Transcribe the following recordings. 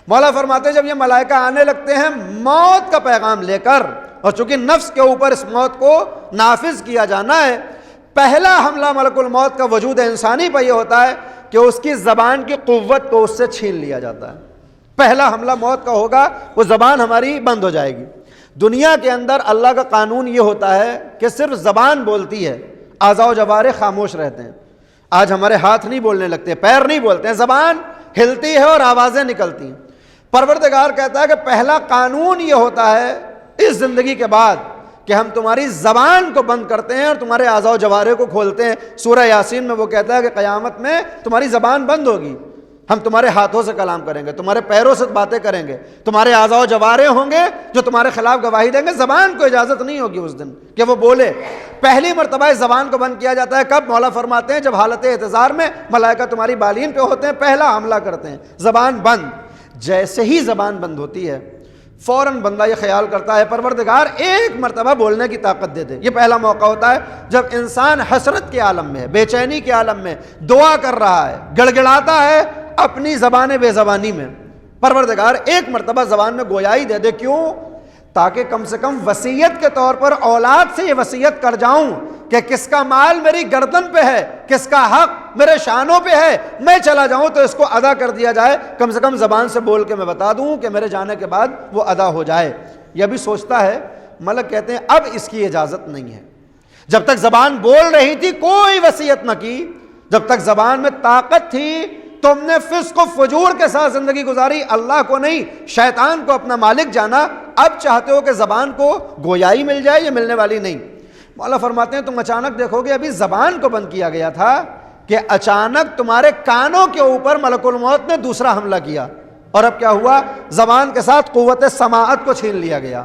مولا فرماتے ہیں جب یہ ملائکہ آنے لگتے ہیں موت کا پیغام لے کر، اور چونکہ نفس کے اوپر اس موت کو نافذ کیا جانا ہے، پہلا حملہ ملک الموت کا وجود انسانی پہ یہ ہوتا ہے کہ اس کی زبان کی قوت کو اس سے چھین لیا جاتا ہے۔ پہلا حملہ موت کا ہوگا، وہ زبان ہماری بند ہو جائے گی۔ دنیا کے اندر اللہ کا قانون یہ ہوتا ہے کہ صرف زبان بولتی ہے، اعضاء و جوارح خاموش رہتے ہیں۔ آج ہمارے ہاتھ نہیں بولنے لگتے، پیر نہیں بولتے ہیں، زبان ہلتی ہے اور آوازیں نکلتی ہیں۔ پروردگار کہتا ہے کہ پہلا قانون یہ ہوتا ہے اس زندگی کے بعد کہ ہم تمہاری زبان کو بند کرتے ہیں اور تمہارے اعضاء و جوارح کو کھولتے ہیں۔ سورہ یاسین میں وہ کہتا ہے کہ قیامت میں تمہاری زبان بند ہوگی، ہم تمہارے ہاتھوں سے کلام کریں گے، تمہارے پیروں سے باتیں کریں گے، تمہارے اعضاء و جوارح ہوں گے جو تمہارے خلاف گواہی دیں گے۔ زبان کو اجازت نہیں ہوگی اس دن کہ وہ بولے۔ پہلی مرتبہ اس زبان کو بند کیا جاتا ہے کب؟ مولا فرماتے ہیں جب حالت احتضار میں ملائکہ تمہاری بالین پہ ہوتے ہیں، پہلا حملہ کرتے ہیں، زبان بند۔ جیسے ہی زبان بند ہوتی ہے فوراً بندہ یہ خیال کرتا ہے پروردگار ایک مرتبہ بولنے کی طاقت دے دے۔ یہ پہلا موقع ہوتا ہے جب انسان حسرت کے عالم میں ہے، بے چینی کے عالم میں، دعا کر رہا ہے، گڑگڑاتا ہے اپنی زبان بے زبانی میں، پروردگار ایک مرتبہ زبان میں گویائی دے دے۔ کیوں؟ تاکہ کم سے کم وصیت کے طور پر اولاد سے یہ وصیت کر جاؤں کہ کس کا مال میری گردن پہ ہے، کس کا حق میرے شانوں پہ ہے، میں چلا جاؤں تو اس کو ادا کر دیا جائے، کم سے کم زبان سے بول کے میں بتا دوں کہ میرے جانے کے بعد وہ ادا ہو جائے۔ یہ بھی سوچتا ہے، ملک کہتے ہیں اب اس کی اجازت نہیں ہے۔ جب تک زبان بول رہی تھی کوئی وصیت نہ کی، جب تک زبان میں طاقت تھی تم نے فسق و فجور کے ساتھ زندگی گزاری، اللہ کو نہیں شیطان کو اپنا مالک جانا، اب چاہتے ہو کہ زبان کو گویائی مل جائے، یہ ملنے والی نہیں۔ مولا فرماتے ہیں تم اچانک دیکھو گے ابھی زبان کو بند کیا گیا تھا کہ اچانک تمہارے کانوں کے اوپر ملک الموت نے دوسرا حملہ کیا، اور اب کیا ہوا؟ زبان کے ساتھ قوت سماعت کو چھین لیا گیا۔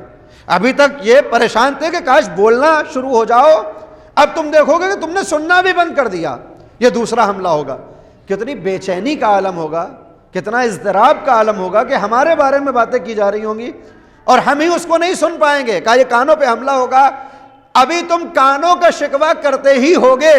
ابھی تک یہ پریشان تھے کہ کاش بولنا شروع ہو جاؤ، اب تم دیکھو گے کہ تم نے سننا بھی بند کر دیا۔ یہ دوسرا حملہ ہوگا۔ کتنی بے چینی کا عالم ہوگا، کتنا اضطراب کا عالم ہوگا کہ ہمارے بارے میں باتیں کی جا رہی ہوں گی اور ہم ہی اس کو نہیں سن پائیں گے۔ کہا یہ کانوں پہ حملہ ہوگا۔ ابھی تم کانوں کا شکوہ کرتے ہی ہوگے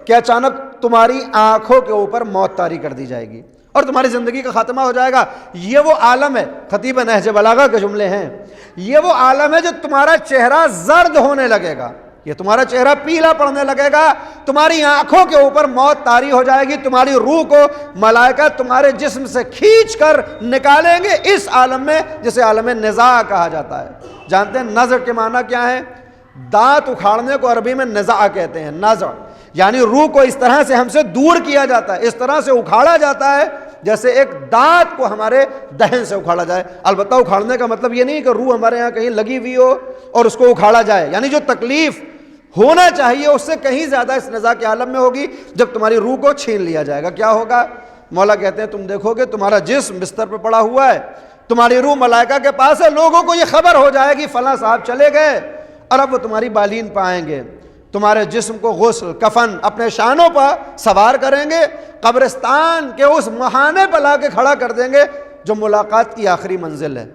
کہ اچانک تمہاری آنکھوں کے اوپر موت طاری کر دی جائے گی اور تمہاری زندگی کا خاتمہ ہو جائے گا۔ یہ وہ عالم ہے، خطیب نہج بلاغہ کے جملے ہیں، یہ وہ عالم ہے جو تمہارا چہرہ زرد ہونے لگے گا، یہ تمہارا چہرہ پیلا پڑنے لگے گا، تمہاری آنکھوں کے اوپر موت طاری ہو جائے گی، تمہاری روح کو ملائکہ تمہارے جسم سے کھینچ کر نکالیں گے اس عالم میں جسے عالم نزاع کہا جاتا ہے۔ جانتے ہیں نزع کے معنی کیا ہے؟ دانت اکھاڑنے کو عربی میں نزع کہتے ہیں، نزع یعنی روح کو اس طرح سے ہم سے دور کیا جاتا ہے، اس طرح سے اکھاڑا جاتا ہے جیسے ایک دانت کو ہمارے دہن سے اکھاڑا جائے۔ البتہ اکھاڑنے کا مطلب یہ نہیں کہ روح ہمارے یہاں کہیں لگی ہوئی ہو اور اس کو اکھاڑا جائے، یعنی جو تکلیف ہونا چاہیے اس سے کہیں زیادہ اس نزاع کے عالم میں ہوگی جب تمہاری روح کو چھین لیا جائے گا۔ کیا ہوگا؟ مولا کہتے ہیں تم دیکھو گے تمہارا جسم بستر پہ پڑا ہوا ہے، تمہاری روح ملائکہ کے پاس ہے، لوگوں کو یہ خبر ہو جائے گی فلاں صاحب چلے گئے، اور اب وہ تمہاری بالین پہ آئیں گے، تمہارے جسم کو غسل کفن اپنے شانوں پر سوار کریں گے، قبرستان کے اس مہانے پہ لا کے کھڑا کر دیں گے جو ملاقات کی آخری منزل ہے۔